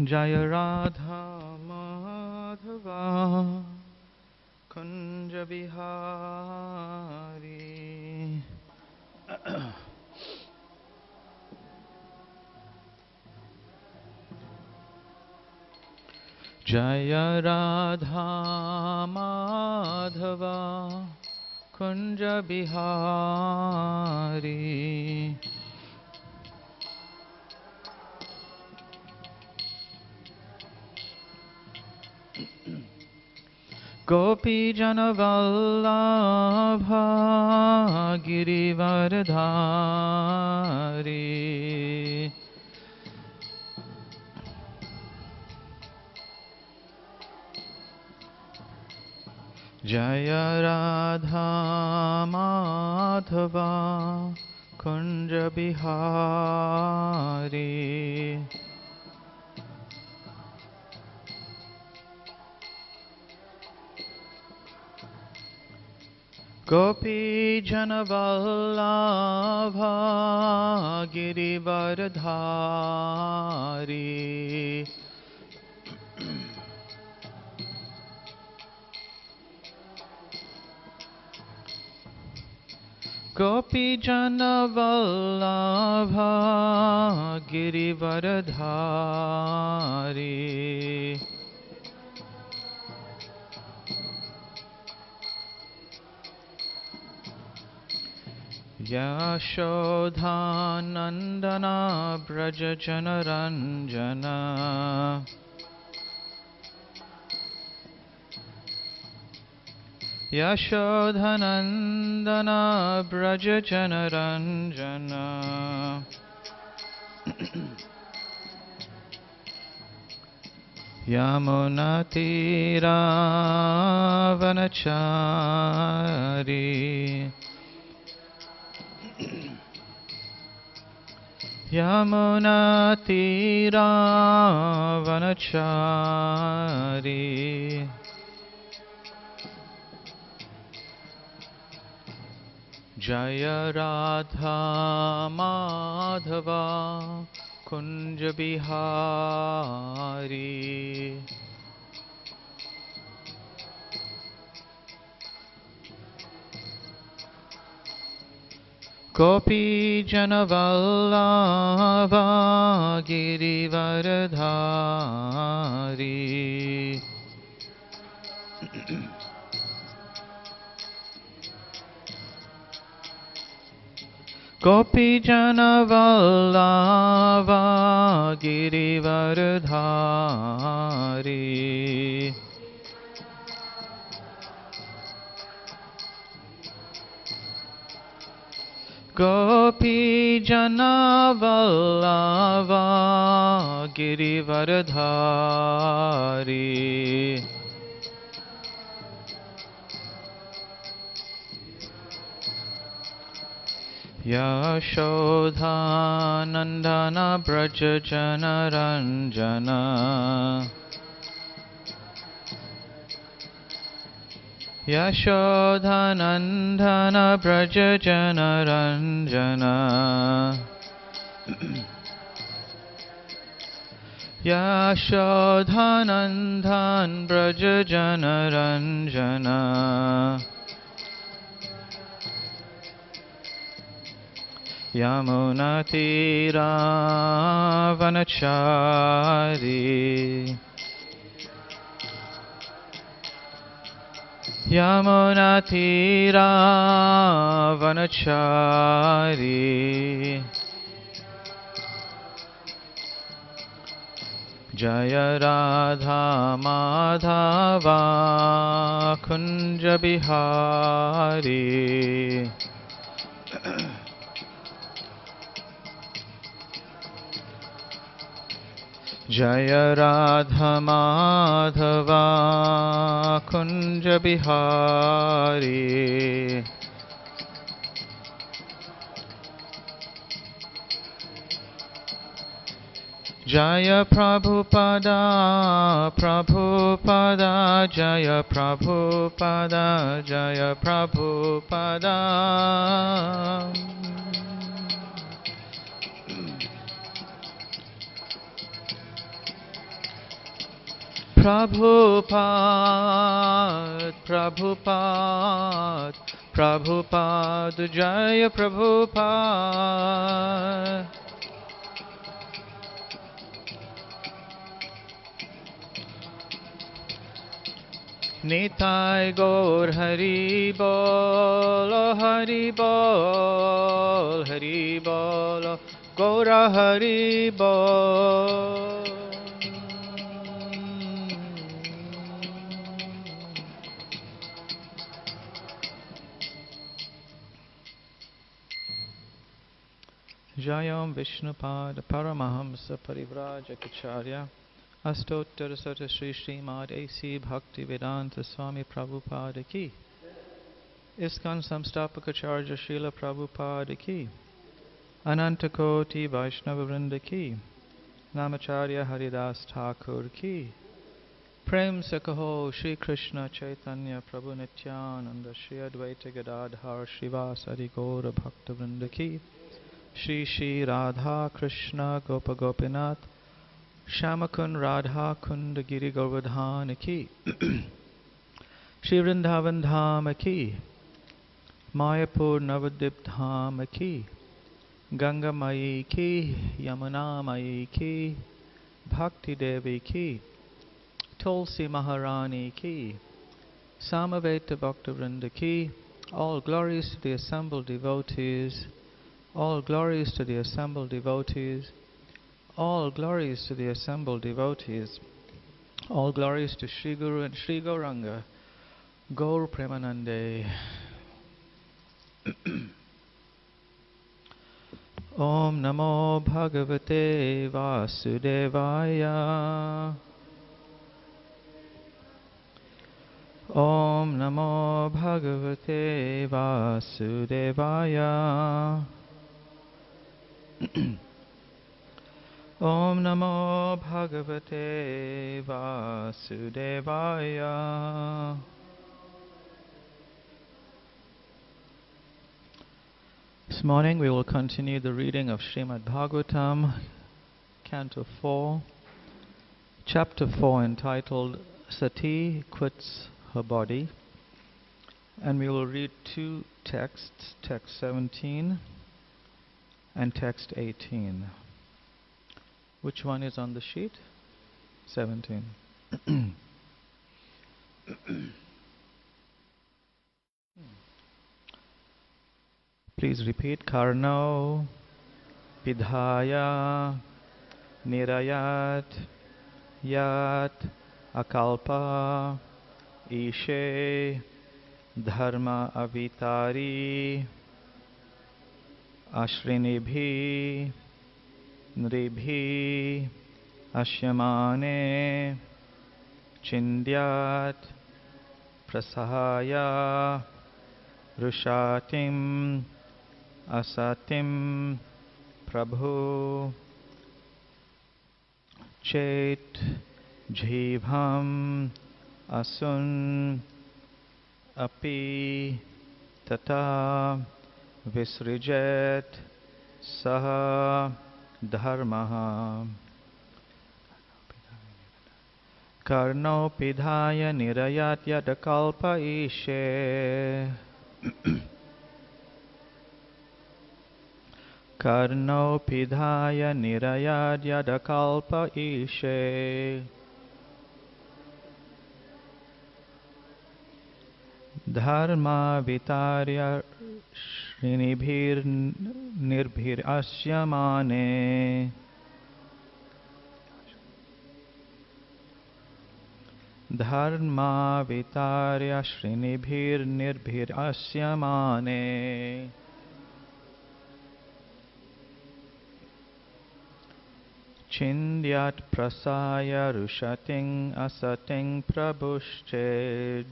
Jaya Radha Madhava Kunja Bihari. Jaya Radha Madhava Kunja Bihari. Gopi Jana Vallabha Girivardhari. Jaya Radha Madhava Kunja Bihari. Gopi Jana Vallabha Girivardhari. Gopi Jana Vallabha Girivardhari. Yashodhanandana Braja Janaranjana. Yashodhanandana Braja Janaranjana. Yamunatira Vanachari. Yamunatira Vanachari. Jaya Radha Madhava Kunja Bihari. Gopi Jana Vallabha Girivardhari. Gopi Jana Vallabha Girivardhari. Gopi Jana Vallabha Girivardhari. Yashodhanandana Braja Janaranjana. Yashodhanandana Braja Janaranjana. Yashodhanandana Braja Janaranjana. Yamunatira Vanachari. Yamunatira Vanachari. Jaya Radha Madhava Kunja Bihari. Jaya Radha Madhava Kunja Bihari. Jaya Prabhupada, Prabhupada, Jaya Prabhupada, Jaya Prabhupada. Prabhupada, Prabhupada, Prabhupada, Jaya Prabhupada. Nitai Gaur Hari Bol, Hari Bol, Hari Bol, Gaura Hari Bol. Jayam Vishnupada Paramahamsa Parivrajacharya Astottara Sata Sri Srimad A.C. Bhakti Vedanta Swami Prabhupada Ki ISKCON Samstapakacharya Srila Prabhupada Ki Anantakoti Vaishnava Vrinda Ki Namacharya Haridas Thakur Ki Prem Sakaho Shri Krishna Chaitanya Prabhu Nityananda Shri Advaita Gadadhar Srivasadi Gaura Bhakta Vrinda Ki Shri Shri Radha Krishna Gopa Gopinath Shamakun Radha Kunda Giri Govardhan Ki Shri Vrindavan Dham Ki Mayapur Navadip Dham Ki Ganga Mai Ki Yamuna Mai Ki Bhakti Devi Ki Tulsi Maharani Ki Samaveta Bhakta Vrinda Ki. All glories to the assembled devotees. All glories to the assembled devotees. All glories to the assembled devotees. All glories to Sri Guru and Sri Gauranga. Gaur Premanande. Om Namo Bhagavate Vasudevaya. Om Namo Bhagavate Vasudevaya. Om Namo Bhagavate Vasudevaya. This morning we will continue the reading of Srimad Bhagavatam, Canto 4, Chapter 4, entitled Sati Quits Her Body. And we will read two texts, text 17 and text 18. Which one is on the sheet? 17. Please repeat. Karno Pidhaya Nirayat Yat Akalpa Ishe Dharma Avitari Ashrinibhi Nribhi Ashyamane Chindyat Prasahaya Rushatim Asatim Prabhu Chet Jivham Asun Api Tata Visrijet Saha Dharmaha Karno Pidhaya Nirayat Yadakalpa Ishe Karno Pidhaya Nirayat Yadakalpa Ishe Dharma Vitarya Srinibhir Nirbhir Asyamane Dharma Vitarya Srinibhir Nirbhir Asyamane Chindyat Prasaya Rushating Asating Prabhushchej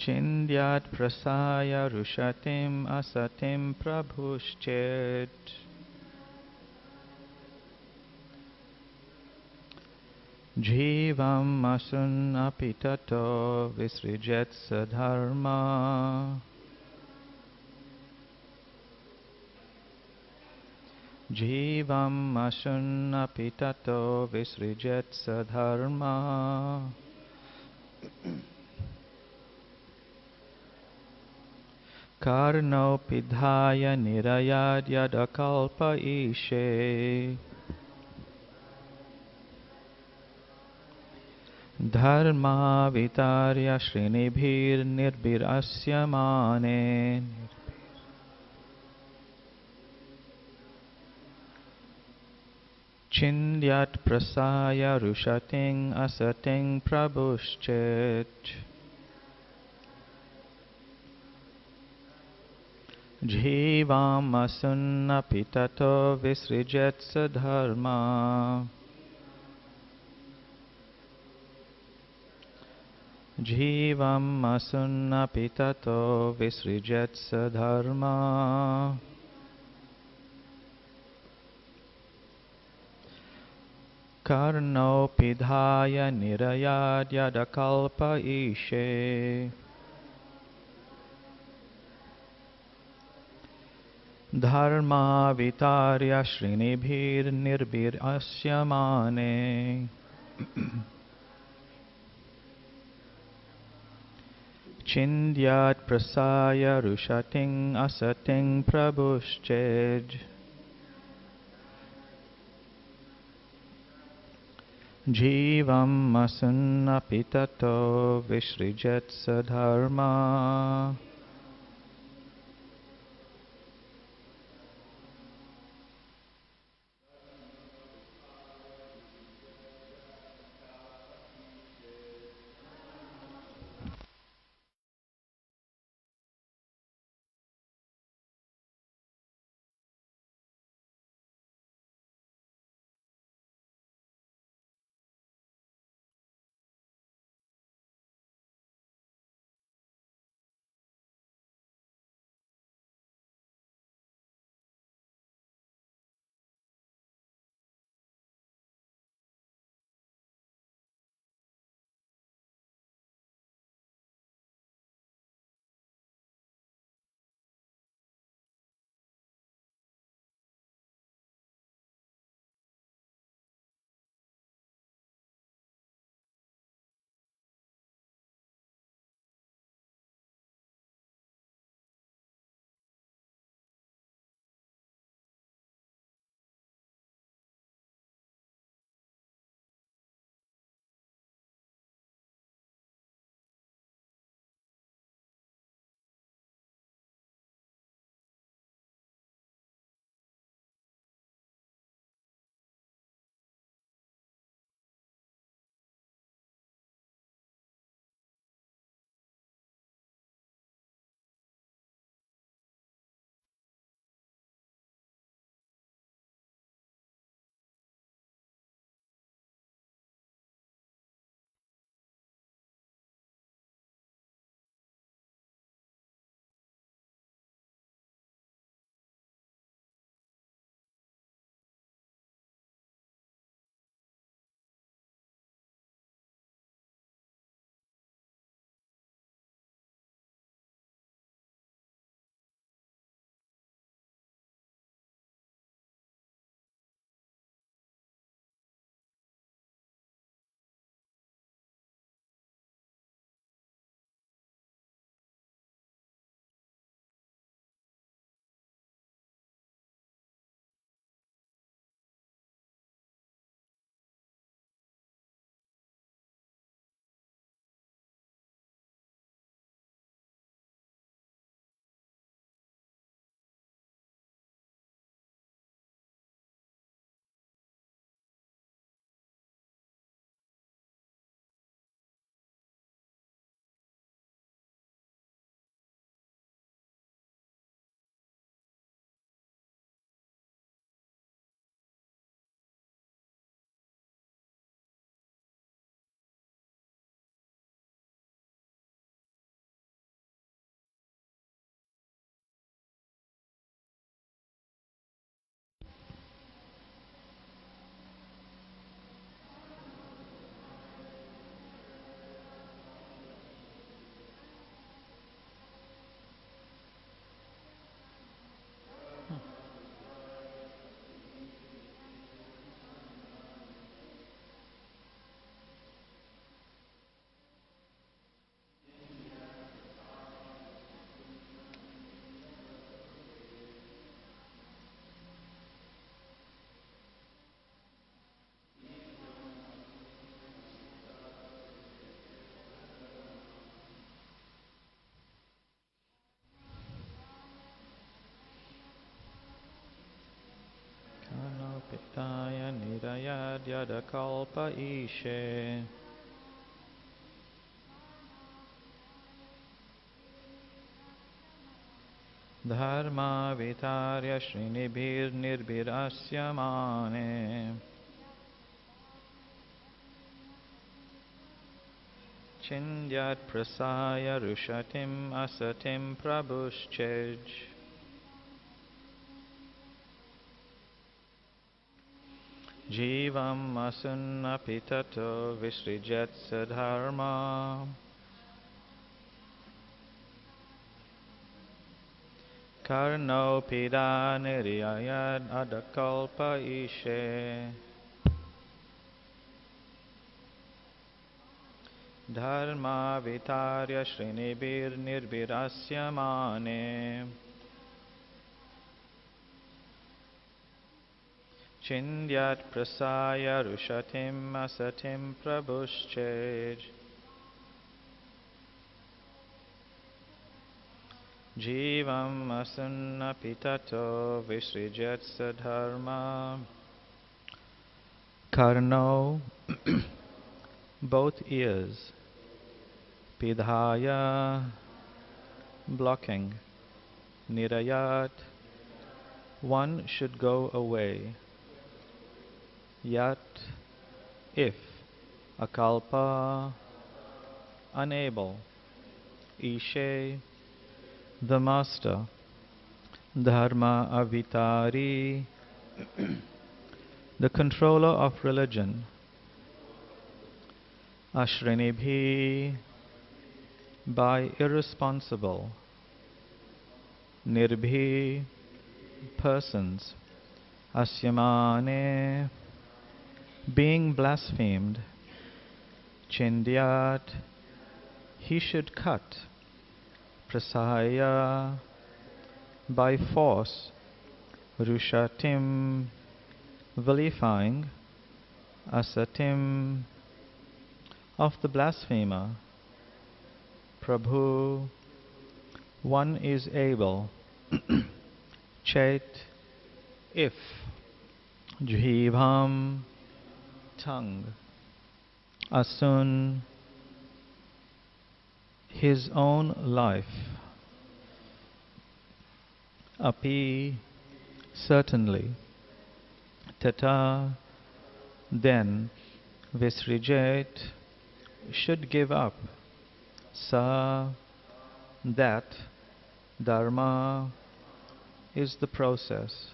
Chindyat Prasaya Rushatim Asatim Prabhushchet Jivam Asun Apitato Visrijet Sadharma Jivam asunnapi tato visrijet sadharma. Karno pidhaya nirayad yadakalpa ishe. Dharma vitarya srinibhir nirbirasyamane. Chindyat prasaya rushating asating prabushchet. Jivam asunnapi tato visrijet sadharma. Jivam asunnapi tato visrijet sadharma. Karno pidhaya nirayad yadakalpa ishe. Dharma vitarya srinibhir nirbir asyamane. Chindyat prasaya rushating asating prabushched. Jivam asunnapi tato visrijet sadharma. yadakalpa ishe. Dharma vitarya srinibhir nirbirasya mane. Chindyat prasaya rushatim asatim prabhushchej. Jivam asunapitato visrijet sadharma. Karno pida niriyayad adakalpa ishe. Dharma vitarya srinibhir nirbirasya mane. Chindyat prasaya rushatim asatim prabhushchej. Jivam asunapitato visrijet sadharma. Karno, both ears. Pidhaya, blocking. Nirayat, one should go away. Yat, if. Akalpa, unable. Ishe, the master. Dharma avitari, the controller of religion. Ashrinibhi, by irresponsible. Nirbhi, persons. Asyamane, being blasphemed. Chindyat, he should cut. Prasaya, by force. Rushatim, vilifying. Asatim, of the blasphemer. Prabhu, one is able. Chet, if. Jhivam, tongue. Asun, his own life. Api, certainly. Tata, then. Visrijet, should give up. Sa, that. Dharma, is the process.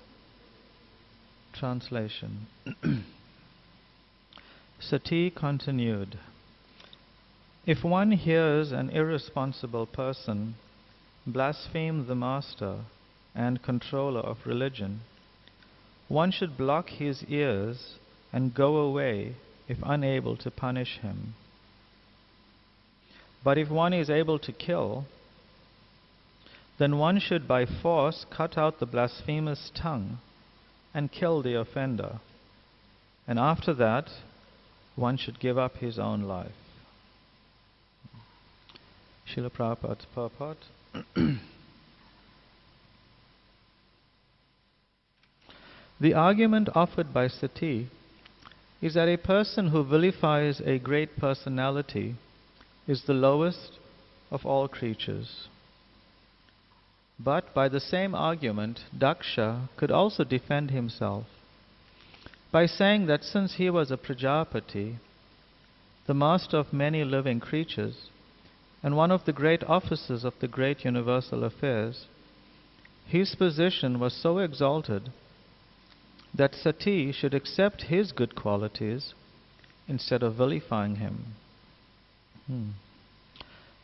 Translation. Sati continued. If one hears an irresponsible person blaspheme the master and controller of religion, one should block his ears and go away if unable to punish him. But if one is able to kill, then one should by force cut out the blasphemer's tongue and kill the offender. And after that, one should give up his own life. Srila Prabhupada's purport. The argument offered by Sati is that a person who vilifies a great personality is the lowest of all creatures. But by the same argument, Daksha could also defend himself by saying that since he was a Prajapati, the master of many living creatures, and one of the great officers of the great universal affairs, his position was so exalted that Sati should accept his good qualities instead of vilifying him.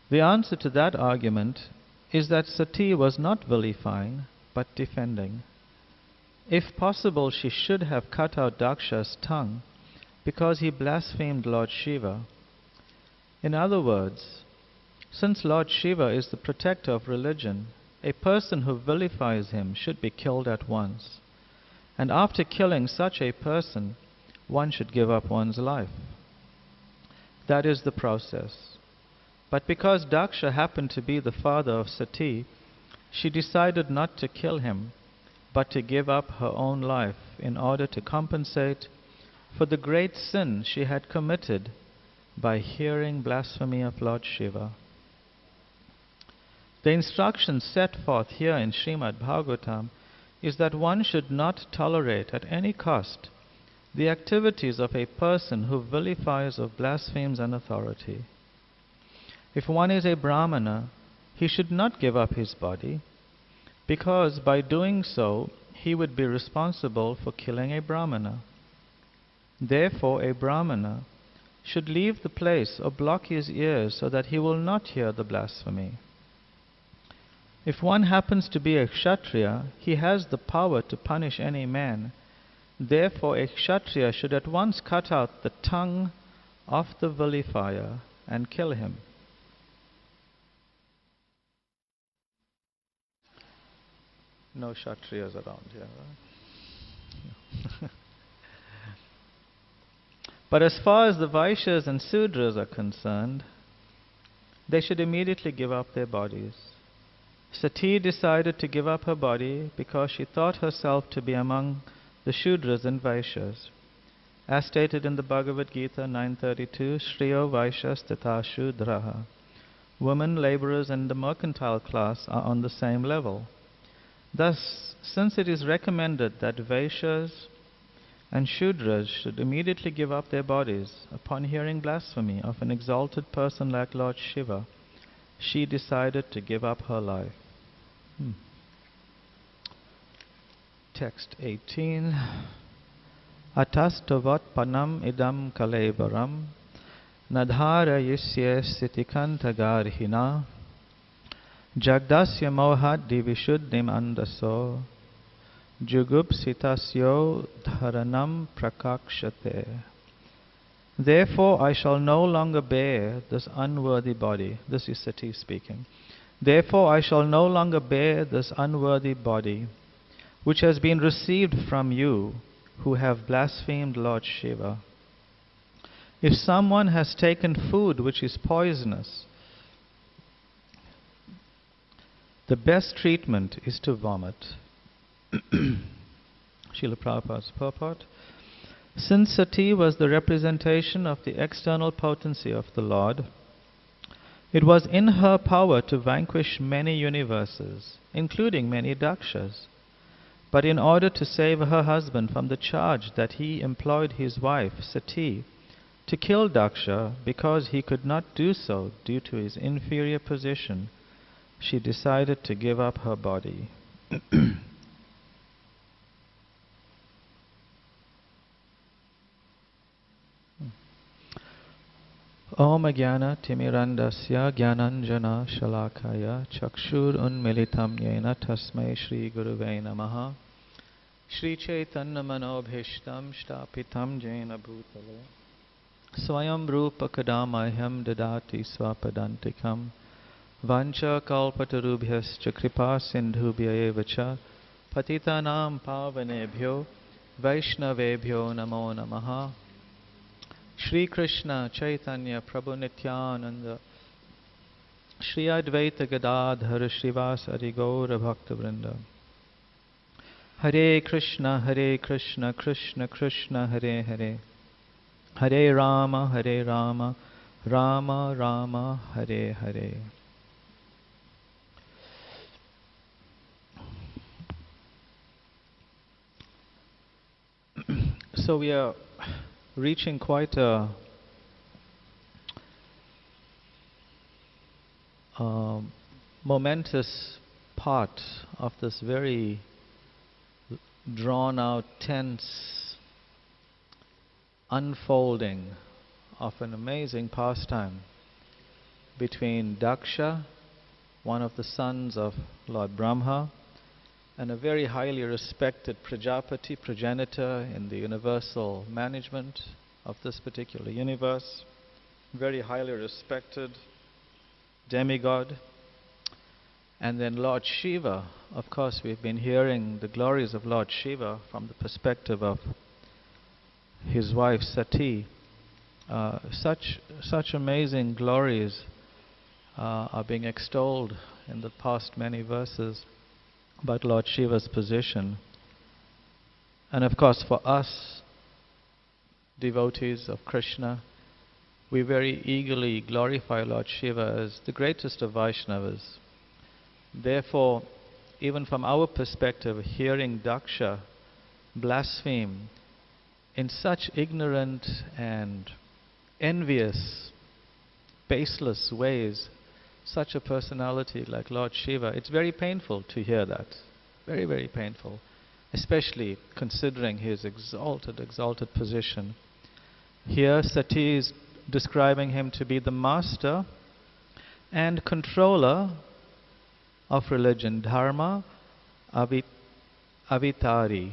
The answer to that argument is that Sati was not vilifying, but defending. If possible, she should have cut out Daksha's tongue because he blasphemed Lord Shiva. In other words, since Lord Shiva is the protector of religion, a person who vilifies him should be killed at once. And after killing such a person, one should give up one's life. That is the process. But because Daksha happened to be the father of Sati, she decided not to kill him, but to give up her own life in order to compensate for the great sin she had committed by hearing blasphemy of Lord Shiva. The instruction set forth here in Srimad Bhagavatam is that one should not tolerate at any cost the activities of a person who vilifies or blasphemes an authority. If one is a Brahmana, he should not give up his body, because by doing so, he would be responsible for killing a Brahmana. Therefore, a Brahmana should leave the place or block his ears so that he will not hear the blasphemy. If one happens to be a Kshatriya, he has the power to punish any man. Therefore, a Kshatriya should at once cut out the tongue of the vilifier and kill him. No Kshatriyas around here, right? But as far as the Vaishyas and Sudras are concerned, they should immediately give up their bodies. Sati decided to give up her body because she thought herself to be among the Shudras and Vaishyas. As stated in the Bhagavad Gita 9.32, Shriyo Vaishyas Tata Shudraha. Women, laborers and the mercantile class are on the same level. Thus, since it is recommended that Vaishyas and Shudras should immediately give up their bodies upon hearing blasphemy of an exalted person like Lord Shiva, she decided to give up her life. Text 18. Atastavat panam idam kalevaram nadhara yisya sitikantagarhina Jagdasya mohat divishuddhim andaso jugupsitasyo dharanam prakakshate. Therefore I shall no longer bear this unworthy body. This is Sati speaking. Therefore I shall no longer bear this unworthy body, which has been received from you who have blasphemed Lord Shiva. If someone has taken food which is poisonous, the best treatment is to vomit. Srila Prabhupada's purport. Since Sati was the representation of the external potency of the Lord, it was in her power to vanquish many universes, including many dakshas. But in order to save her husband from the charge that he employed his wife, Sati, to kill Daksha because he could not do so due to his inferior position, she decided to give up her body. Om Jnana Timirandasya Jnananjana Shalakaya Chakshur Unmilitam Yena Tasmai Shri Guruve Namaha Shri Chaitanya Manobhishtam Shtapitam Jena Bhutale Swayam Rupa Kadamahyam Dadati Swapadantikam Vancha Kalpatarubhyascha Kripa Sindhubhya Evacha Patitanam Pavanebhyo Vaishnavebhyo Namo Namaha Shri Krishna Chaitanya Prabhu Nityananda Shri Advaita Gadadhara Srivasari Gaura Bhakta Vrinda Hare Krishna Krishna Krishna Hare Hare Hare Rama Rama Rama Hare Hare. So we are reaching quite a momentous part of this very drawn out, tense unfolding of an amazing pastime between Daksha, one of the sons of Lord Brahma, and a very highly respected Prajapati, progenitor in the universal management of this particular universe, very highly respected demigod. And then Lord Shiva. Of course, we've been hearing the glories of Lord Shiva from the perspective of his wife Sati. Such amazing glories are being extolled in the past many verses about Lord Shiva's position. And of course for us, devotees of Krishna, we very eagerly glorify Lord Shiva as the greatest of Vaishnavas. Therefore, even from our perspective, hearing Daksha blaspheme in such ignorant and envious, baseless ways such a personality like Lord Shiva, it's very painful to hear that. Very, very painful. Especially considering his exalted position. Here Sati is describing him to be the master and controller of religion, dharma avitari.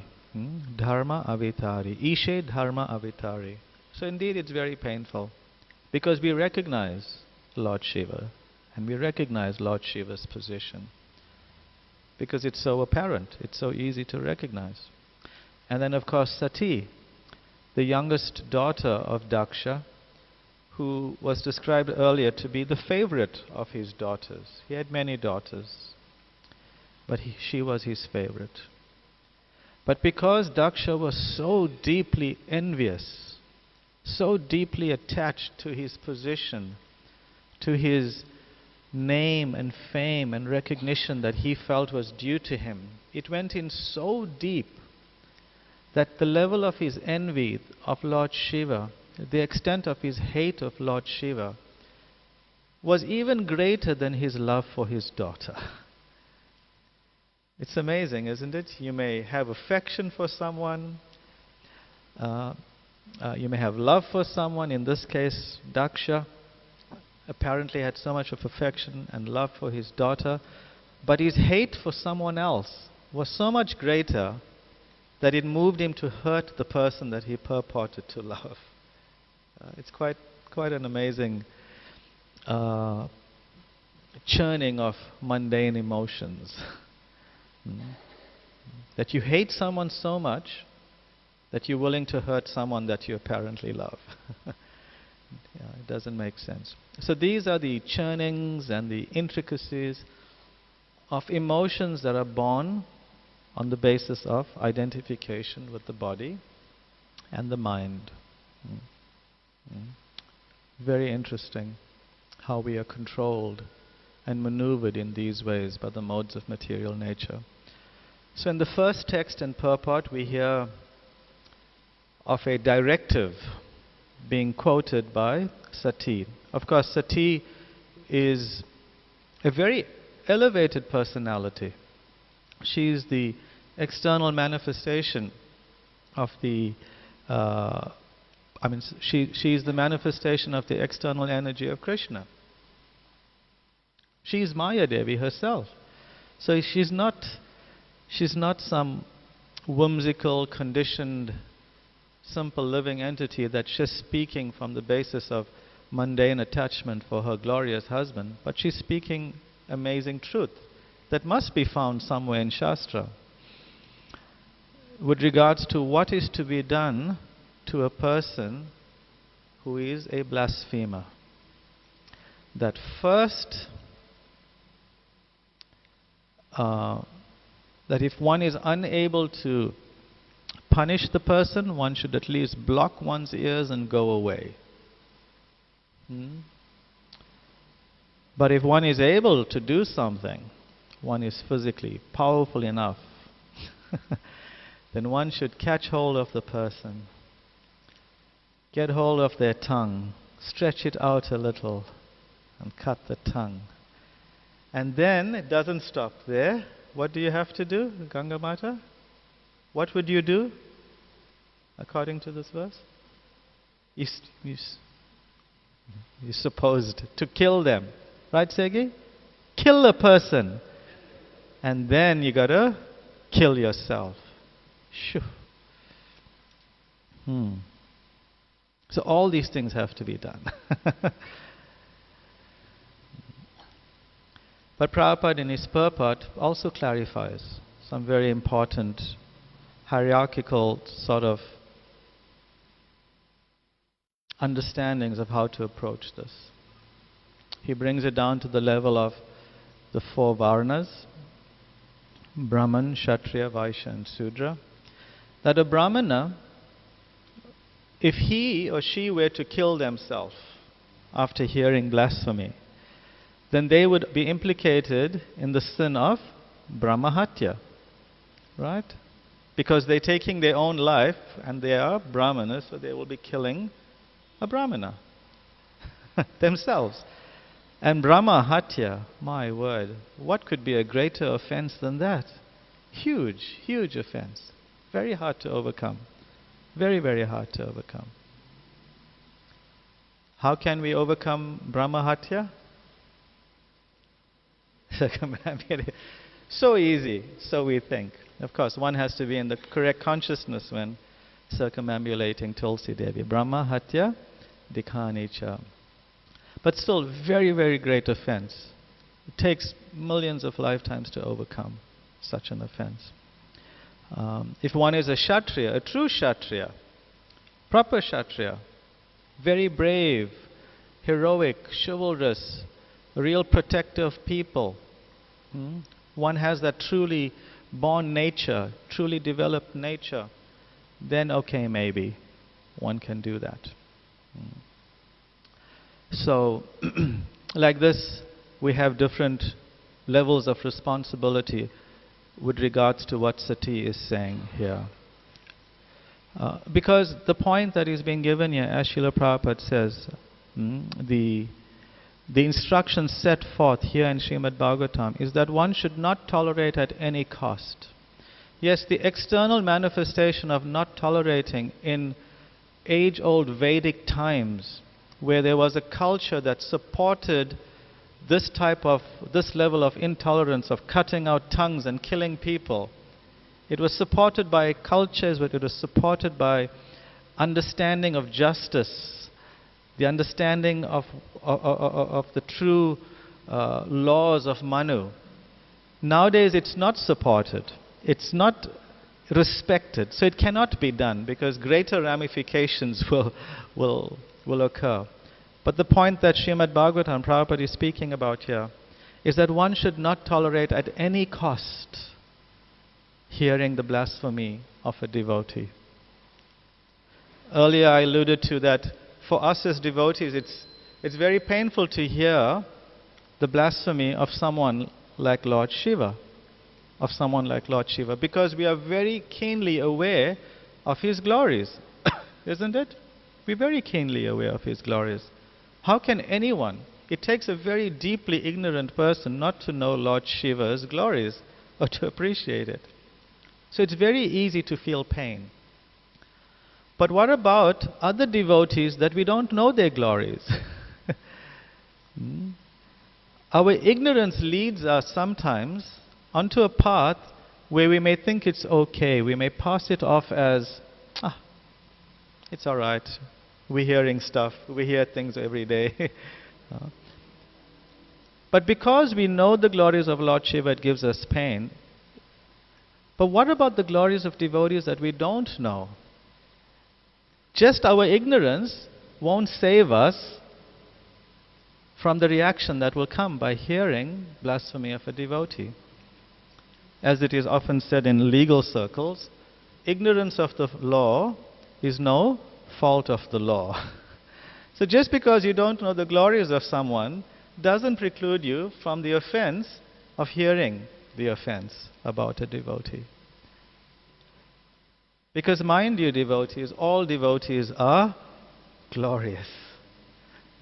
Dharma avitari. Ishe dharma avitari. So indeed it's very painful because we recognize Lord Shiva and we recognize Lord Shiva's position because it's so apparent, it's so easy to recognize. And then of course Sati, the youngest daughter of Daksha, who was described earlier to be the favorite of his daughters. He had many daughters, but she was his favorite. But because Daksha was so deeply envious, so deeply attached to his position, to his name and fame and recognition that he felt was due to him, it went in so deep that the level of his envy of Lord Shiva, the extent of his hate of Lord Shiva, was even greater than his love for his daughter. It's amazing, isn't it? You may have affection for someone, you may have love for someone. In this case, Daksha apparently had so much of affection and love for his daughter, but his hate for someone else was so much greater that it moved him to hurt the person that he purported to love. It's quite an amazing churning of mundane emotions. That you hate someone so much that you're willing to hurt someone that you apparently love. It doesn't make sense. So these are the churnings and the intricacies of emotions that are born on the basis of identification with the body and the mind. Very interesting how we are controlled and maneuvered in these ways by the modes of material nature. So in the first text and purport we hear of a directive being quoted by Sati. Of course, Sati is a very elevated personality. She is the external manifestation of the she is the manifestation of the external energy of Krishna. She is Maya Devi herself. So she's not some whimsical, conditioned, simple living entity that's just speaking from the basis of mundane attachment for her glorious husband, but she's speaking amazing truth that must be found somewhere in Shastra with regards to what is to be done to a person who is a blasphemer. That first, that if one is unable to punish the person, one should at least block one's ears and go away. But if one is able to do something, one is physically powerful enough, then one should catch hold of the person, get hold of their tongue, stretch it out a little and cut the tongue. And then it doesn't stop there. What do you have to do, Ganga Mata? What would you do according to this verse? You're supposed to kill them. Right, Segi? Kill a person. And then you gotta kill yourself. Shoo. So all these things have to be done. But Prabhupada in his purport also clarifies some very important hierarchical sort of understandings of how to approach this. He brings it down to the level of the four Varnas, Brahman, Kshatriya, Vaishya and Sudra. That a Brahmana if he or she were to kill themselves after hearing blasphemy, then they would be implicated in the sin of Brahmahatya, right? Because they're taking their own life and they are Brahmanas, so they will be killing a Brahmana themselves. And Brahmahatya, my word, what could be a greater offense than that? Huge, huge offense. Very hard to overcome. Very, very hard to overcome. How can we overcome Brahmahatya? So easy, so we think. Of course, one has to be in the correct consciousness when circumambulating Tulsi Devi. Brahmahatya dikhanicha. But still, very, very great offense. It takes millions of lifetimes to overcome such an offense. If one is a Kshatriya, a true Kshatriya, proper Kshatriya, very brave, heroic, chivalrous, real protector of people, one has that truly born nature, truly developed nature, then okay, maybe one can do that. So, like this, we have different levels of responsibility with regards to what Sati is saying here. Because the point that is being given here, as Srila Prabhupada says, the instructions set forth here in Srimad Bhagavatam is that one should not tolerate at any cost. Yes, the external manifestation of not tolerating in age-old Vedic times, where there was a culture that supported this level of intolerance, of cutting out tongues and killing people. It was supported by cultures, but it was supported by understanding of justice, the understanding of the true laws of Manu. Nowadays it's not supported, it's not respected, so it cannot be done because greater ramifications will occur. But the point that Srimad Bhagavatam Prabhupada is speaking about here is that one should not tolerate at any cost hearing the blasphemy of a devotee. Earlier I alluded to that for us as devotees it's very painful to hear the blasphemy of someone like Lord Shiva, because we are very keenly aware of his glories, isn't it? We're very keenly aware of his glories. How can anyone, it takes a very deeply ignorant person not to know Lord Shiva's glories or to appreciate it. So it's very easy to feel pain. But what about other devotees that we don't know their glories? Our ignorance leads us sometimes onto a path where we may think it's okay. We may pass it off as, it's all right. We're hearing stuff. We hear things every day. But because we know the glories of Lord Shiva, it gives us pain. But what about the glories of devotees that we don't know? Just our ignorance won't save us from the reaction that will come by hearing blasphemy of a devotee. As it is often said in legal circles, ignorance of the law is no fault of the law. So just because you don't know the glories of someone doesn't preclude you from the offense of hearing the offense about a devotee. Because mind you, devotees, all devotees are glorious.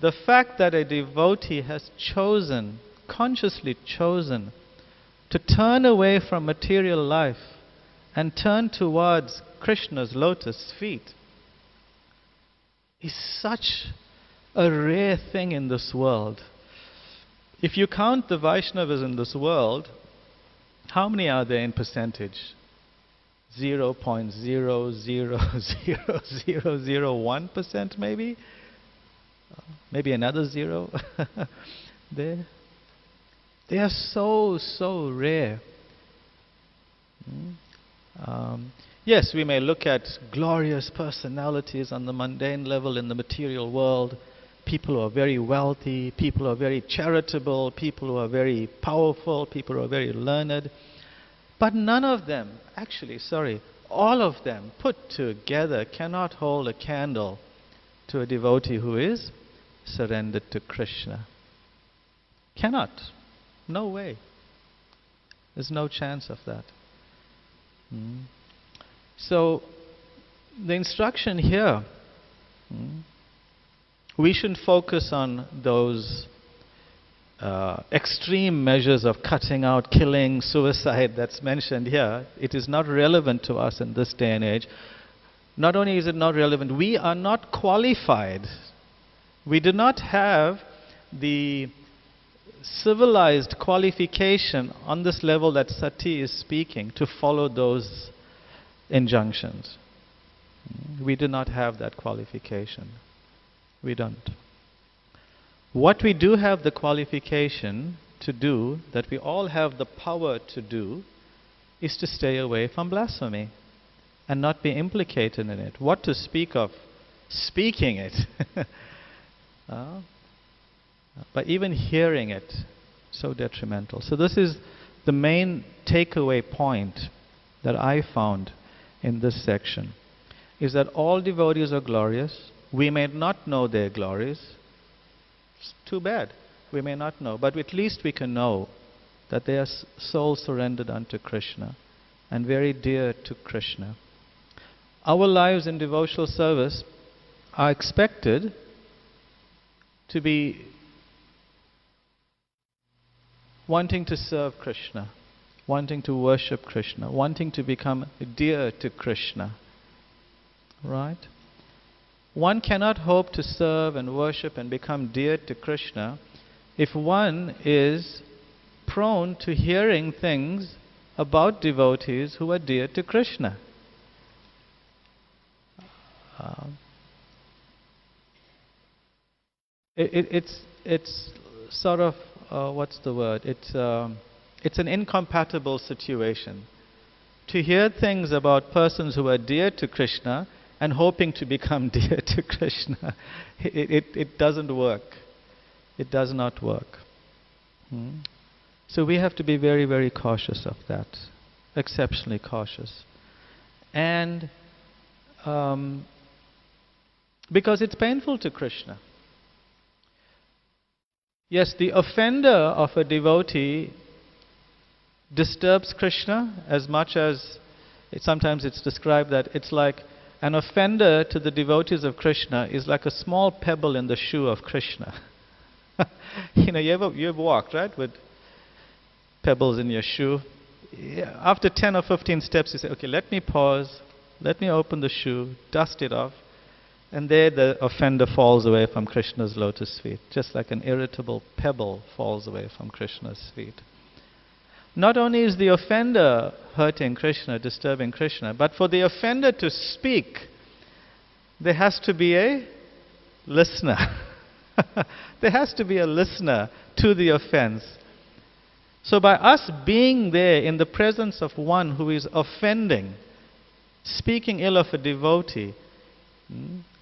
The fact that a devotee has chosen, consciously chosen, to turn away from material life and turn towards Krishna's lotus feet is such a rare thing in this world. If you count the Vaishnavas in this world, how many are there in percentage? 0.0000001% maybe? Maybe another zero there. They are so rare. Yes, we may look at glorious personalities on the mundane level in the material world, people who are very wealthy, people who are very charitable, people who are very powerful, people who are very learned. But none of them, all of them put together cannot hold a candle to a devotee who is surrendered to Krishna. Cannot. No way. There's no chance of that. So, the instruction here, we shouldn't focus on those extreme measures of cutting out, killing, suicide that's mentioned here. It is not relevant to us in this day and age. Not only is it not relevant, we are not qualified. We do not have the civilized qualification on this level that Sati is speaking to follow those injunctions. We do not have that qualification. We don't. What we do have the qualification to do, that we all have the power to do, is to stay away from blasphemy and not be implicated in it. What to speak of speaking it. But even hearing it, so detrimental. So this is the main takeaway point that I found in this section, is that all devotees are glorious. We may not know their glories. It's too bad. We may not know. But at least we can know that they are souls surrendered unto Krishna and very dear to Krishna. Our lives in devotional service are expected to be wanting to serve Krishna, wanting to worship Krishna, wanting to become dear to Krishna. Right? One cannot hope to serve and worship and become dear to Krishna if one is prone to hearing things about devotees who are dear to Krishna. It's sort of what's the word? It's an incompatible situation. To hear things about persons who are dear to Krishna and hoping to become dear to Krishna, it doesn't work. It does not work. So we have to be very, very cautious of that. Exceptionally cautious. And because it's painful to Krishna. Yes, the offender of a devotee disturbs Krishna as much as sometimes it's described that it's like an offender to the devotees of Krishna is like a small pebble in the shoe of Krishna. You've walked, right, with pebbles in your shoe. After 10 or 15 steps, you say, okay, let me pause, let me open the shoe, dust it off, and there the offender falls away from Krishna's lotus feet, just like an irritable pebble falls away from Krishna's feet. Not only is the offender hurting Krishna, disturbing Krishna, but for the offender to speak, there has to be a listener. There has to be a listener to the offense. So by us being there in the presence of one who is offending, speaking ill of a devotee,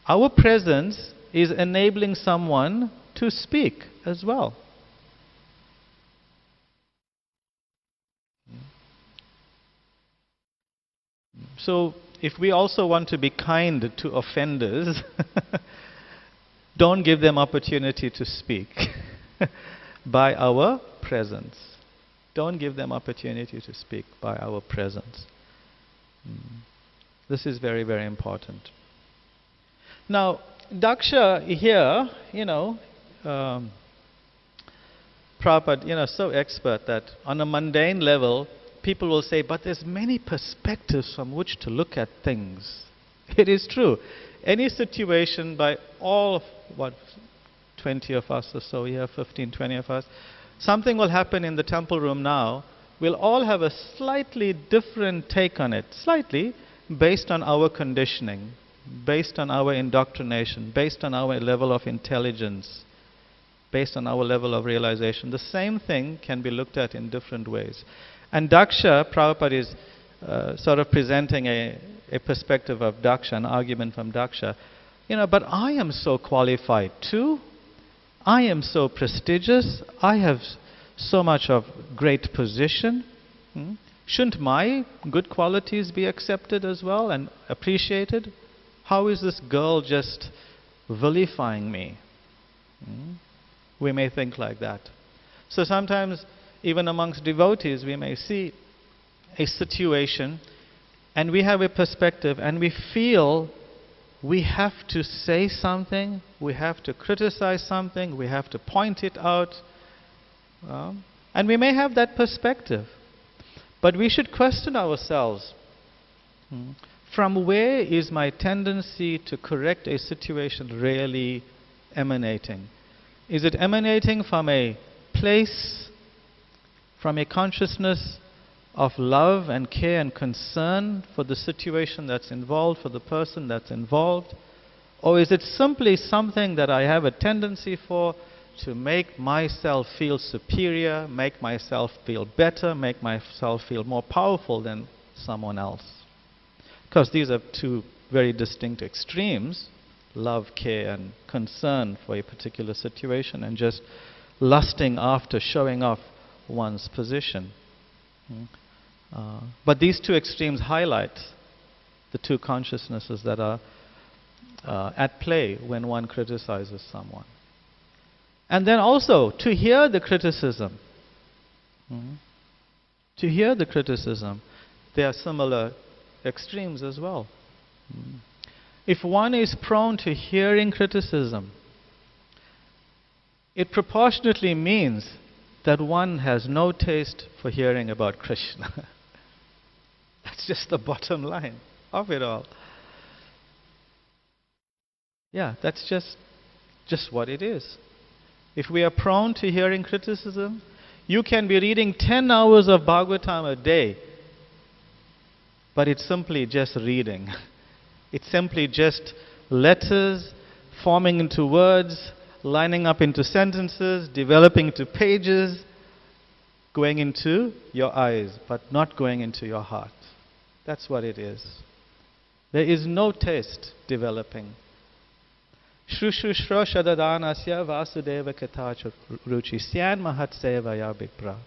our presence is enabling someone to speak as well. So if we also want to be kind to offenders, don't give them opportunity to speak by our presence. Don't give them opportunity to speak by our presence. This is very, very important. Now, Daksha here, Prabhupada, so expert that on a mundane level, people will say, but there's many perspectives from which to look at things. It is true. Any situation by all, 20 of us or so here, 15, 20 of us, something will happen in the temple room now. We'll all have a slightly different take on it, slightly based on our conditioning, based on our indoctrination, based on our level of intelligence, based on our level of realization. The same thing can be looked at in different ways. And Daksha, Prabhupada is sort of presenting a perspective of Daksha, an argument from Daksha. But I am so qualified too. I am so prestigious. I have so much of great position. Shouldn't my good qualities be accepted as well and appreciated? How is this girl just vilifying me? We may think like that. So sometimes, even amongst devotees, we may see a situation and we have a perspective and we feel we have to say something, we have to criticize something, we have to point it out. And we may have that perspective. But we should question ourselves. From where is my tendency to correct a situation really emanating? Is it emanating from a place, from a consciousness of love and care and concern for the situation that's involved, for the person that's involved? Or is it simply something that I have a tendency for to make myself feel superior, make myself feel better, make myself feel more powerful than someone else? Because these are two very distinct extremes: love, care, and concern for a particular situation, and just lusting after showing off one's position. But these two extremes highlight the two consciousnesses that are at play when one criticizes someone. And then also, to hear the criticism. To hear the criticism, there are similar extremes as well. If one is prone to hearing criticism, it proportionately means that one has no taste for hearing about Krishna. That's just the bottom line of it all. Yeah, that's just what it is. If we are prone to hearing criticism, you can be reading 10 hours of Bhagavatam a day, but it's simply just reading. It's simply just letters forming into words, lining up into sentences, developing into pages, going into your eyes, but not going into your heart. That's what it is. There is no taste developing. Shrushrushro shadadanasya vasudeva katha ruchi syan mahat sevaya bipra.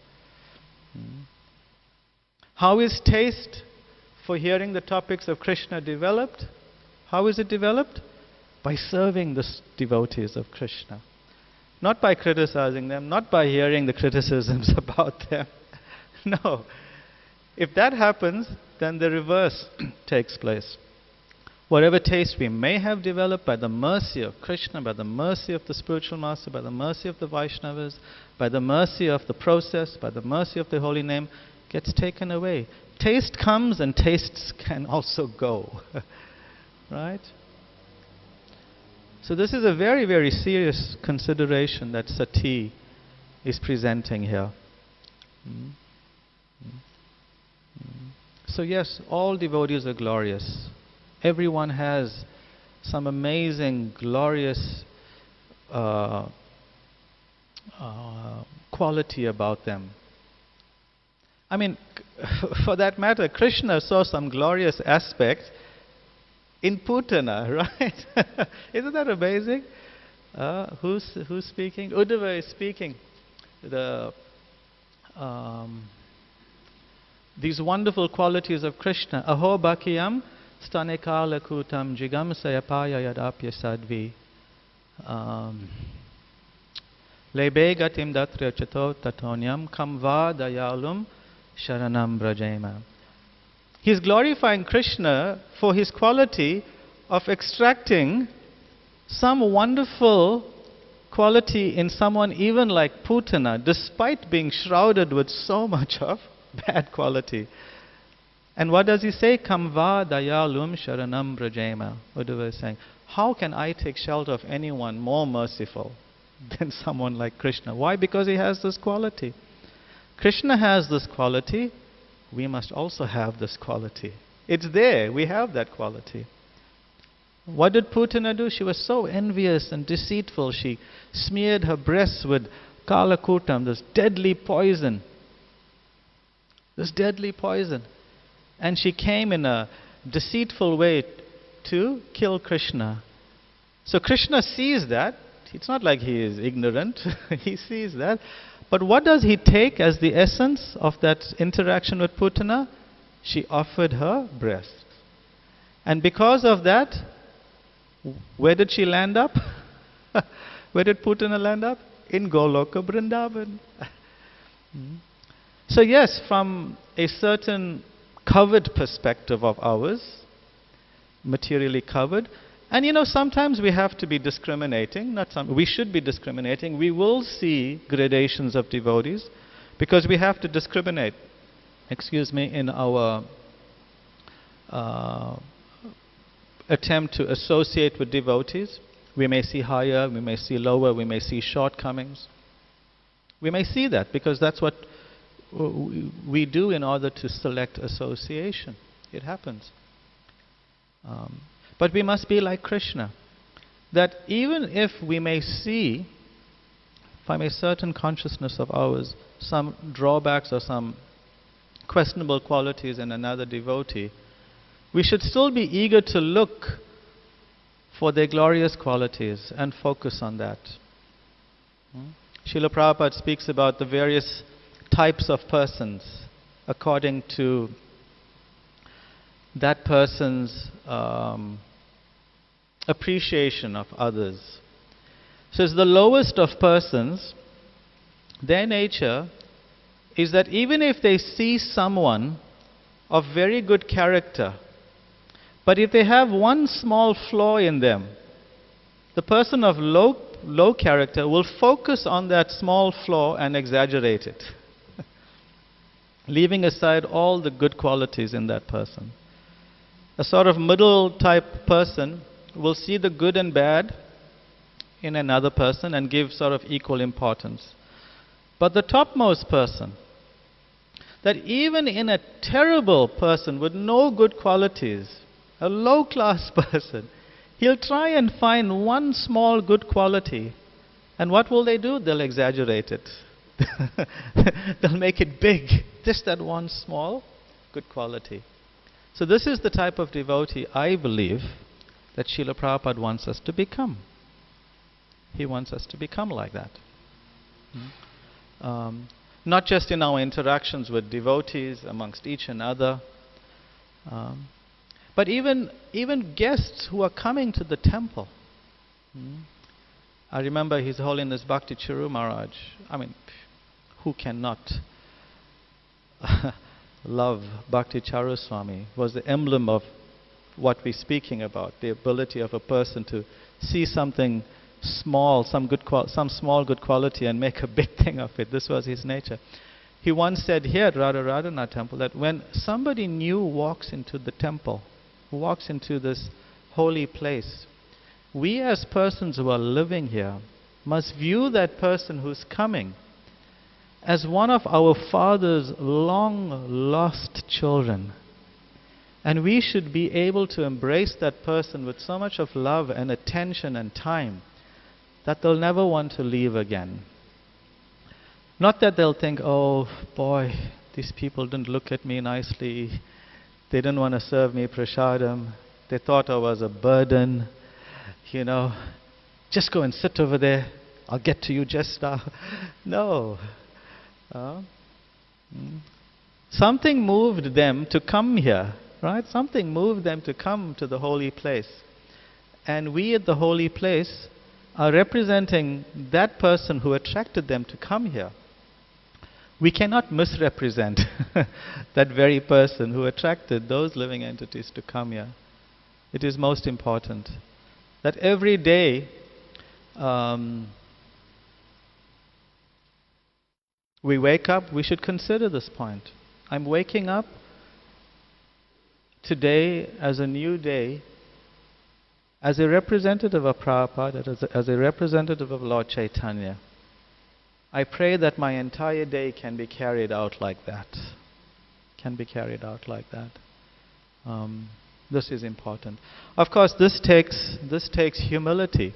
How is taste for hearing the topics of Krishna developed? How is it developed? By serving the devotees of Krishna. Not by criticizing them, not by hearing the criticisms about them. No. If that happens, then the reverse takes place. Whatever taste we may have developed by the mercy of Krishna, by the mercy of the spiritual master, by the mercy of the Vaishnavas, by the mercy of the process, by the mercy of the holy name, gets taken away. Taste comes and tastes can also go. Right? So this is a very, very serious consideration that Sati is presenting here. So yes, all devotees are glorious. Everyone has some amazing, glorious quality about them. I mean, for that matter, Krishna saw some glorious aspect in Putana, right? Isn't that amazing? Who's speaking? Uddhava is speaking. These wonderful qualities of Krishna. Aho bhakiyam stanekala kutam jigam sayapaya yadapya sadvi. Lebe gatim datra chato tatonyam kamva dayalum sharanam brajema. He's glorifying Krishna for his quality of extracting some wonderful quality in someone even like Putana, despite being shrouded with so much of bad quality. And what does he say? Kamva dayalum sharanam brajema. Uddhava is saying, how can I take shelter of anyone more merciful than someone like Krishna? Why? Because he has this quality. Krishna has this quality. We must also have this quality. It's there. We have that quality. What did Putana do? She was so envious and deceitful. She smeared her breasts with kalakutam, this deadly poison. This deadly poison. And she came in a deceitful way to kill Krishna. So Krishna sees that. It's not like he is ignorant. He sees that. But what does he take as the essence of that interaction with Putana? She offered her breast. And because of that, where did she land up? Where did Putana land up? In Goloka Vrindavan. So yes, from a certain covered perspective of ours, materially covered, and sometimes we have to be discriminating, we should be discriminating. We will see gradations of devotees because we have to discriminate, in our attempt to associate with devotees. We may see higher, we may see lower, we may see shortcomings. We may see that because that's what we do in order to select association. It happens. But we must be like Krishna, that even if we may see from a certain consciousness of ours some drawbacks or some questionable qualities in another devotee, we should still be eager to look for their glorious qualities and focus on that. Srila Prabhupada speaks about the various types of persons according to that person's appreciation of others. Says the lowest of persons, their nature is that even if they see someone of very good character, but if they have one small flaw in them, the person of low character will focus on that small flaw and exaggerate it, leaving aside all the good qualities in that person. A sort of middle type person will see the good and bad in another person and give sort of equal importance. But the topmost person, that even in a terrible person with no good qualities, a low class person, he'll try and find one small good quality. And what will they do? They'll exaggerate it. They'll make it big. Just that one small good quality. So this is the type of devotee, I believe, that Srila Prabhupada wants us to become. He wants us to become like that. Not just in our interactions with devotees amongst each and other, but even guests who are coming to the temple. I remember His Holiness Bhakti Chiru Maharaj. I mean, who cannot love Bhakti Charu Swami? Was the emblem of what we're speaking about, the ability of a person to see something small, some small good quality and make a big thing of it. This was his nature. He once said here at Radharana temple that when somebody new walks into the temple, walks into this holy place, we as persons who are living here must view that person who's coming as one of our Father's long lost children. And we should be able to embrace that person with so much of love and attention and time that they'll never want to leave again. Not that they'll think, oh boy, these people didn't look at me nicely, they didn't want to serve me prasadam, they thought I was a burden, just go and sit over there, I'll get to you just now. No. Something moved them to come here, right? Something moved them to come to the holy place. And we at the holy place are representing that person who attracted them to come here. We cannot misrepresent that very person who attracted those living entities to come here. It is most important that every day we wake up, we should consider this point. I'm waking up today as a new day, as a representative of Prabhupada, as a representative of Lord Chaitanya. I pray that my entire day can be carried out like that. Can be carried out like that. This is important. Of course, this takes humility.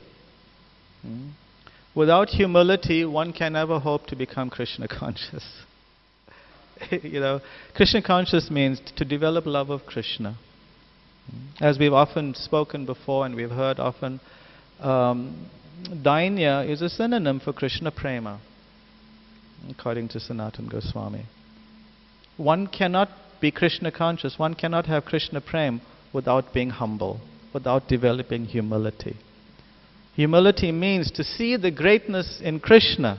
Without humility, one can never hope to become Krishna conscious. Krishna conscious means to develop love of Krishna. As we've often spoken before and we've heard often, Dainya is a synonym for Krishna prema. according to Sanatana Goswami. One cannot be Krishna conscious, one cannot have Krishna prem without being humble, without developing humility. Humility means to see the greatness in Krishna,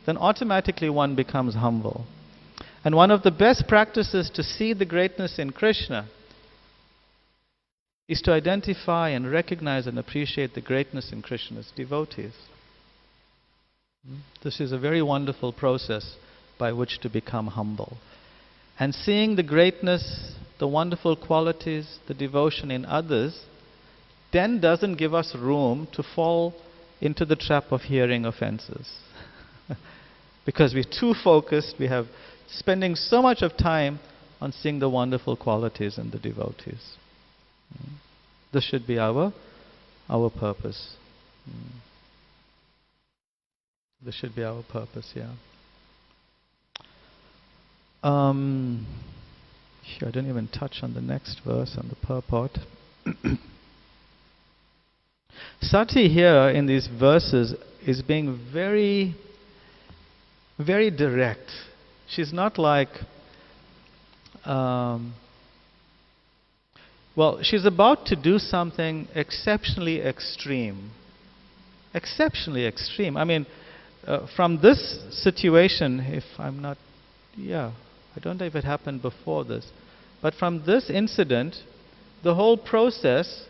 then automatically one becomes humble. And one of the best practices to see the greatness in Krishna is to identify and recognize and appreciate the greatness in Krishna's devotees. This is a very wonderful process by which to become humble. And seeing the greatness, the wonderful qualities, the devotion in others, then doesn't give us room to fall into the trap of hearing offenses. Because we're too focused, we have spending so much of time on seeing the wonderful qualities in the devotees. This should be our purpose. This should be our purpose, yeah. Sure, I didn't even touch on the next verse, on the purport. Sati here in these verses is being very, very direct. She's not like, she's about to do something exceptionally extreme. Exceptionally extreme. I mean, from this situation, if I'm not, I don't know if it happened before this, but from this incident, the whole process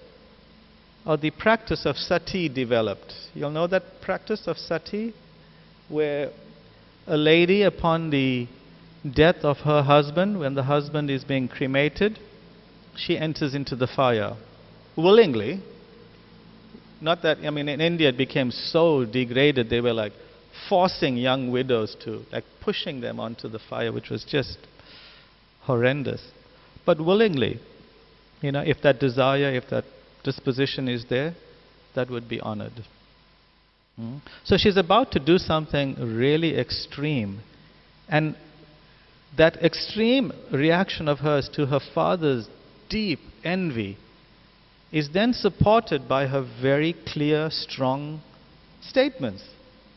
or the practice of sati developed. You'll know that practice of sati, where a lady, upon the death of her husband, when the husband is being cremated, she enters into the fire willingly. Not that, I mean, in India it became so degraded, they were like forcing young widows to, like pushing them onto the fire, which was just horrendous. But willingly, if that desire, if that disposition is there, that would be honored. So she's about to do something really extreme. And that extreme reaction of hers to her father's deep envy is then supported by her very clear, strong statements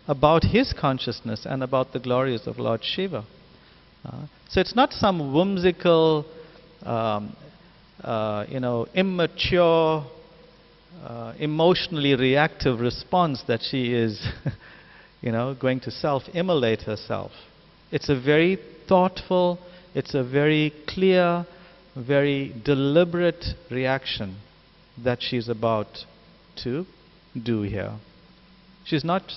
about his consciousness and about the glories of Lord Shiva. So it's not some whimsical, immature, emotionally reactive response that she is, going to self-immolate herself. It's a very thoughtful, it's a very clear, very deliberate reaction that she's about to do here. She's not,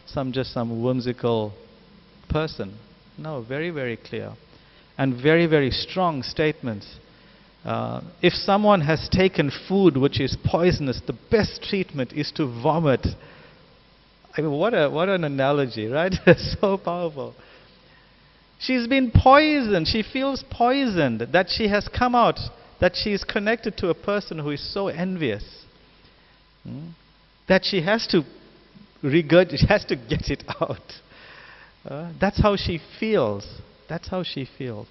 some whimsical person. No, very, very clear. And very, very strong statements. If someone has taken food which is poisonous, the best treatment is to vomit. I mean, what an analogy, right? So powerful. She's been poisoned. She feels poisoned that she has come out, that she is connected to a person who is so envious. That she has to she has to get it out. That's how she feels. That's how she feels.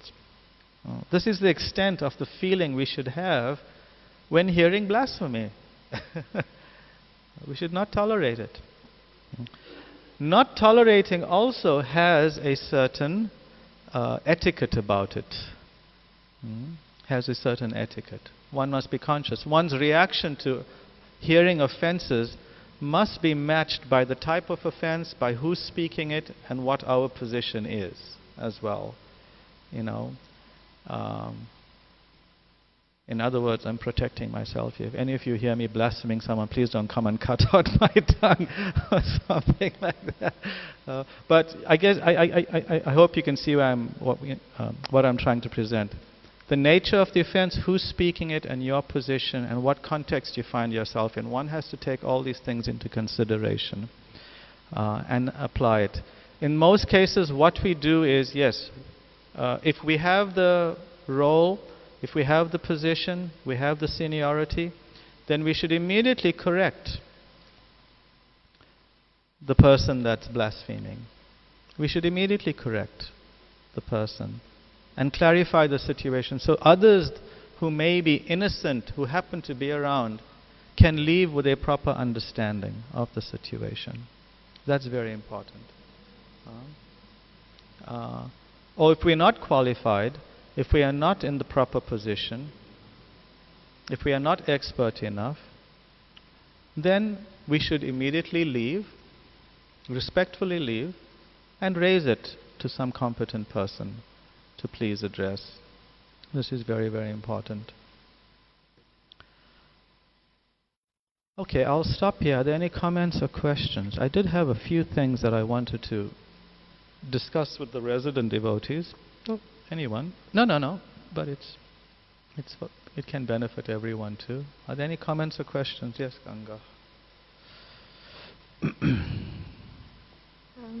This is the extent of the feeling we should have when hearing blasphemy. We should not tolerate it. Not tolerating also has a certain etiquette about it. Has a certain etiquette. One must be conscious. One's reaction to hearing offenses must be matched by the type of offense, by who's speaking it, and what our position is as well. In other words, I'm protecting myself. If any of you hear me blaspheming someone, please don't come and cut out my tongue or something like that. But I guess I hope you can see what I'm trying to present. The nature of the offense, who's speaking it, and your position, and what context you find yourself in. One has to take all these things into consideration and apply it. In most cases, what we do is, if we have the role, if we have the position, we have the seniority, then we should immediately correct the person that's blaspheming. We should immediately correct the person and clarify the situation so others who may be innocent, who happen to be around, can leave with a proper understanding of the situation. That's very important. or if we're not qualified, if we are not in the proper position, if we are not expert enough, then we should immediately leave, respectfully leave, and raise it to some competent person to please address. This is very, very important. Okay, I'll stop here. Are there any comments or questions? I did have a few things that I wanted to discuss with the resident devotees. Oh, anyone? No. But it can benefit everyone too. Are there any comments or questions? Yes, Ganga.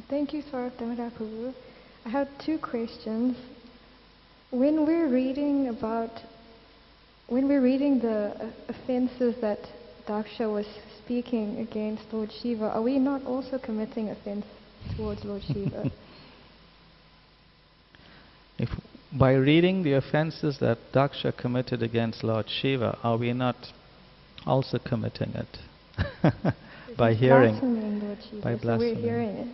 Thank you, Swarup Damodar Prabhu. I have two questions. When we're reading the offenses that Daksha was speaking against Lord Shiva, are we not also committing offense towards Lord Shiva? If by reading the offenses that Daksha committed against Lord Shiva, are we not also committing it? By hearing, blaspheming Lord Shiva, by blaspheming. So we're hearing it.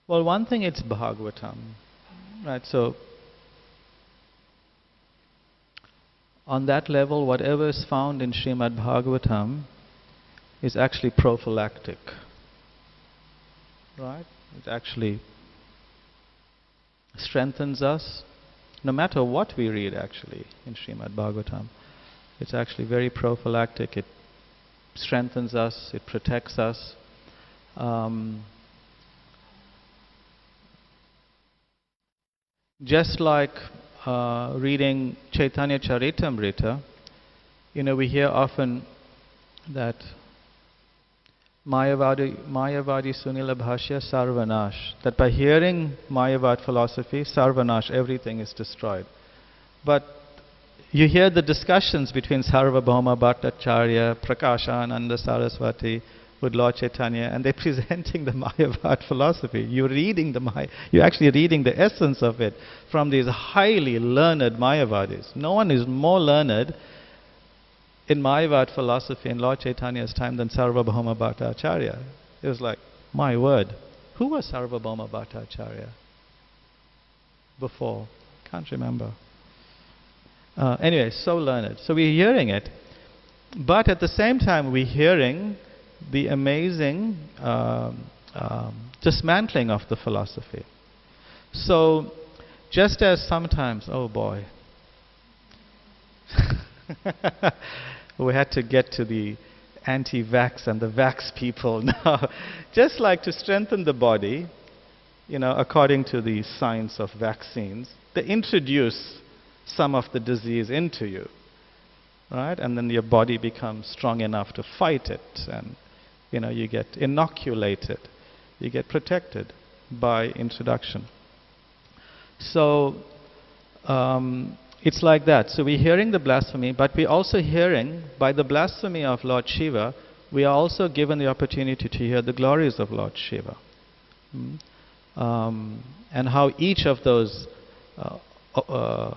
Well, one thing, it's Bhagavatam, right? So on that level, whatever is found in Srimad Bhagavatam is actually prophylactic, right? It actually strengthens us, no matter what we read actually in Srimad Bhagavatam. It's actually very prophylactic. It strengthens us, it protects us. Just like reading Chaitanya Charitamrita, we hear often that Mayavadi Sunila Bhashya Sarvanash, that by hearing Mayavad philosophy, Sarvanash, everything is destroyed. But you hear the discussions between Sarvabhauma Bhattacharya, Prakashananda Saraswati, with Lord Chaitanya, and they're presenting the Mayavad philosophy. You're actually reading the essence of it from these highly learned Mayavadis. No one is more learned in Mayavad philosophy in Lord Chaitanya's time than Sarvabhauma Bhattacharya. It was like, my word, who was Sarvabhauma Bhattacharya before? Can't remember. Anyway, so learned. So we're hearing it. But at the same time, we're hearing the amazing dismantling of the philosophy. So, just as sometimes, oh boy, we had to get to the anti-vax and the vax people now. Just like to strengthen the body, according to the science of vaccines, they introduce some of the disease into you, right? And then your body becomes strong enough to fight it, and you get inoculated, you get protected by introduction. So it's like that. So we're hearing the blasphemy, but we're also hearing, by the blasphemy of Lord Shiva, we are also given the opportunity to hear the glories of Lord Shiva. And how each of those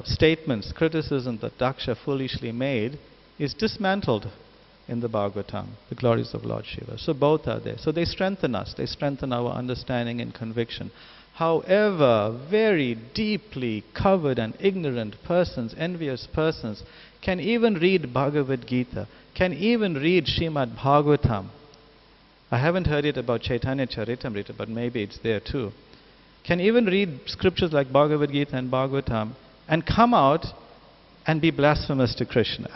statements, criticisms that Daksha foolishly made, is dismantled in the Bhagavatam, the glories of Lord Shiva. So both are there. So they strengthen us, they strengthen our understanding and conviction. However, very deeply covered and ignorant persons, envious persons, can even read Bhagavad Gita, can even read Srimad Bhagavatam. I haven't heard it about Chaitanya Charitamrita, but maybe it's there too. Can even read scriptures like Bhagavad Gita and Bhagavatam and come out and be blasphemous to Krishna.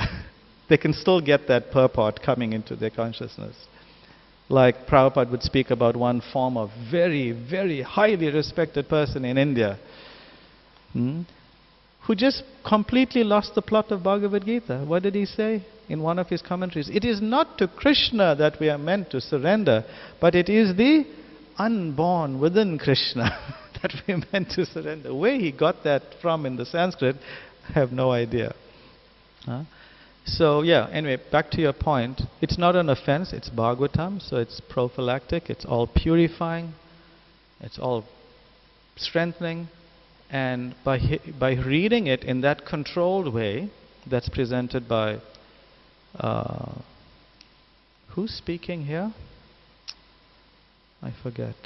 They can still get that purport coming into their consciousness. Like Prabhupada would speak about one former, very, very highly respected person in India, who just completely lost the plot of Bhagavad Gita. What did he say in one of his commentaries? It is not to Krishna that we are meant to surrender, but it is the unborn within Krishna that we are meant to surrender. Where he got that from in the Sanskrit, I have no idea. So yeah, anyway, back to your point. It's not an offense, it's Bhagavatam, so it's prophylactic, it's all purifying, it's all strengthening, and by reading it in that controlled way that's presented by Who's speaking here? I forget.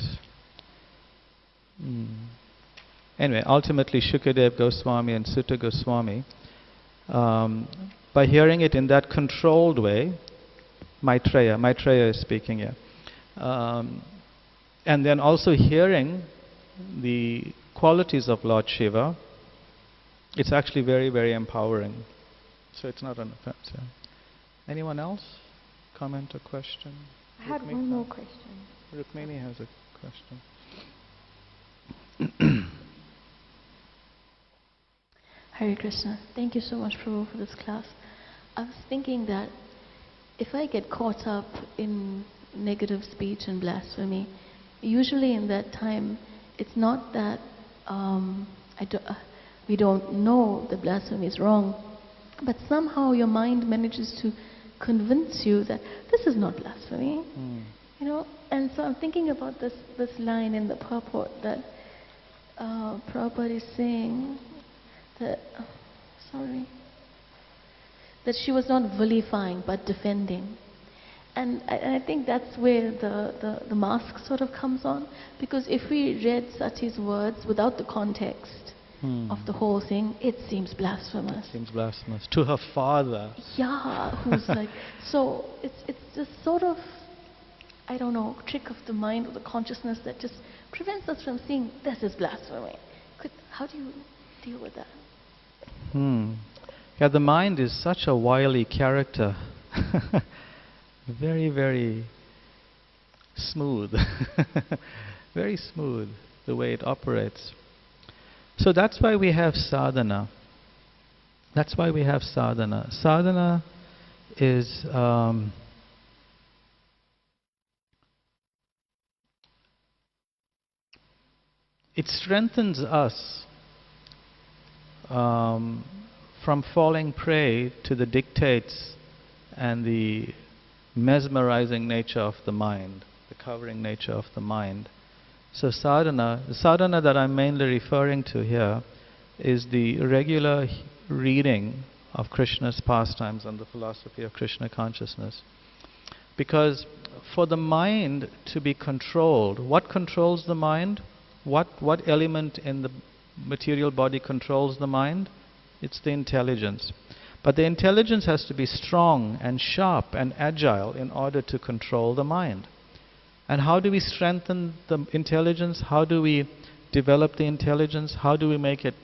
Anyway, ultimately Shukadev Goswami and Sutta Goswami, by hearing it in that controlled way, Maitreya is speaking here, and then also hearing the qualities of Lord Shiva, it's actually very, very empowering. So it's not an offense. Yeah. Anyone else? Comment or question? I had one more question. Rukmini has a question. Hare Krishna. Thank you so much, Prabhu, for this class. I was thinking that if I get caught up in negative speech and blasphemy, usually in that time, it's not that we don't know that blasphemy is wrong, but somehow your mind manages to convince you that this is not blasphemy. You know, and so I'm thinking about this line in the purport that Prabhupada is saying that, that she was not vilifying but defending. And I think that's where the mask sort of comes on, because if we read Sati's words without the context of the whole thing, it seems blasphemous. It seems blasphemous. To her father. Yeah, who's like, so it's this sort of, I don't know, trick of the mind or the consciousness that just prevents us from seeing this is blasphemy. How do you deal with that? Yeah, the mind is such a wily character. Very, very smooth. Very smooth the way it operates. So that's why we have sadhana. That's why we have sadhana. Sadhana is it strengthens us from falling prey to the dictates and the mesmerizing nature of the mind, the covering nature of the mind. So sadhana, the sadhana that I'm mainly referring to here is the regular reading of Krishna's pastimes and the philosophy of Krishna consciousness. Because for the mind to be controlled, what controls the mind? What element in the material body controls the mind? It's the intelligence. But the intelligence has to be strong and sharp and agile in order to control the mind. And how do we strengthen the intelligence? How do we develop the intelligence? How do we make it,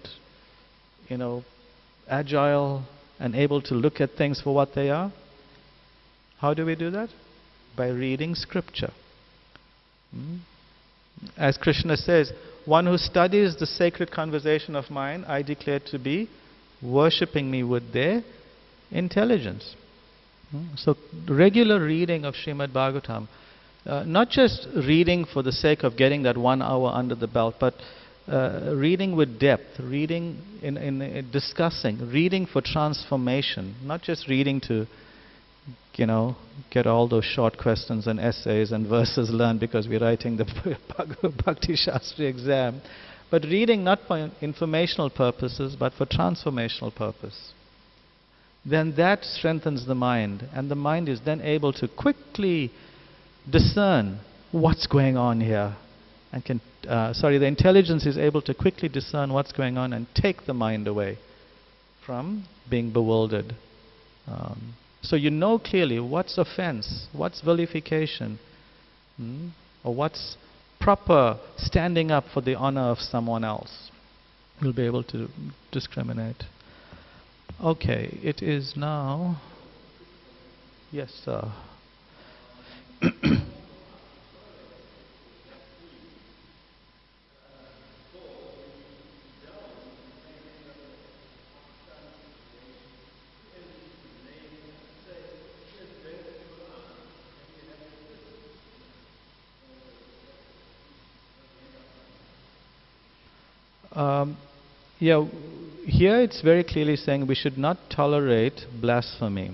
agile and able to look at things for what they are? How do we do that? By reading scripture. As Krishna says, one who studies the sacred conversation of mine, I declare to be worshipping me with their intelligence. So regular reading of Srimad Bhagavatam, not just reading for the sake of getting that 1 hour under the belt, but reading with depth, reading in discussing, reading for transformation, not just reading to get all those short questions and essays and verses learned because we're writing the Bhakti Shastri exam, but reading not for informational purposes but for transformational purpose. Then that strengthens the mind, and the mind is then able to quickly discern what's going on here, and the intelligence is able to quickly discern what's going on and take the mind away from being bewildered. So you know clearly what's offense, what's vilification, or what's proper standing up for the honor of someone else. You'll be able to discriminate. Okay, it is now... Yes, sir. Here it's very clearly saying we should not tolerate blasphemy.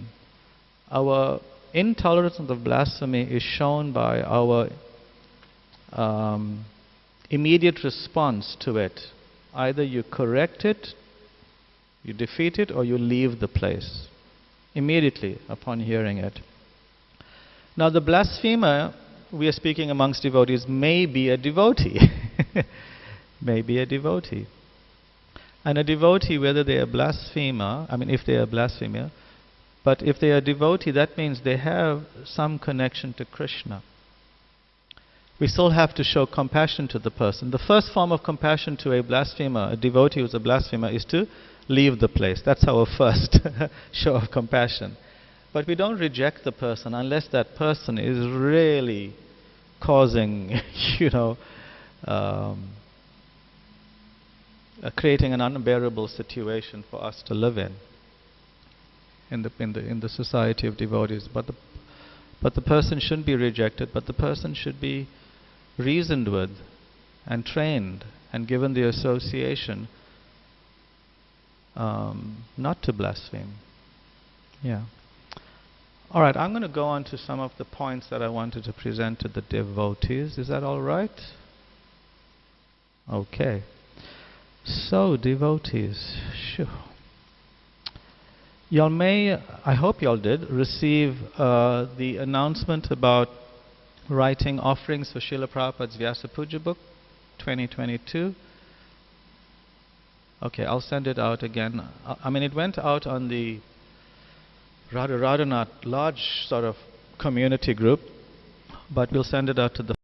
Our intolerance of blasphemy is shown by our immediate response to it. Either you correct it, you defeat it, or you leave the place immediately upon hearing it. Now the blasphemer, we are speaking amongst devotees, may be a devotee. May be a devotee. And a devotee, whether they are a blasphemer, if they are a blasphemer, but if they are a devotee, that means they have some connection to Krishna. We still have to show compassion to the person. The first form of compassion to a blasphemer, a devotee who's a blasphemer, is to leave the place. That's our first show of compassion. But we don't reject the person unless that person is really causing, creating an unbearable situation for us to live in the society of devotees. But the person shouldn't be rejected, but the person should be reasoned with and trained and given the association not to blaspheme. Yeah. All right, I'm going to go on to some of the points that I wanted to present to the devotees. Is that all right? Okay. So, devotees, y'all may, I hope y'all did, receive the announcement about writing offerings for Srila Prabhupada's Vyasa Puja book 2022. Okay, I'll send it out again. It went out on the rather not large sort of community group, but we'll send it out to the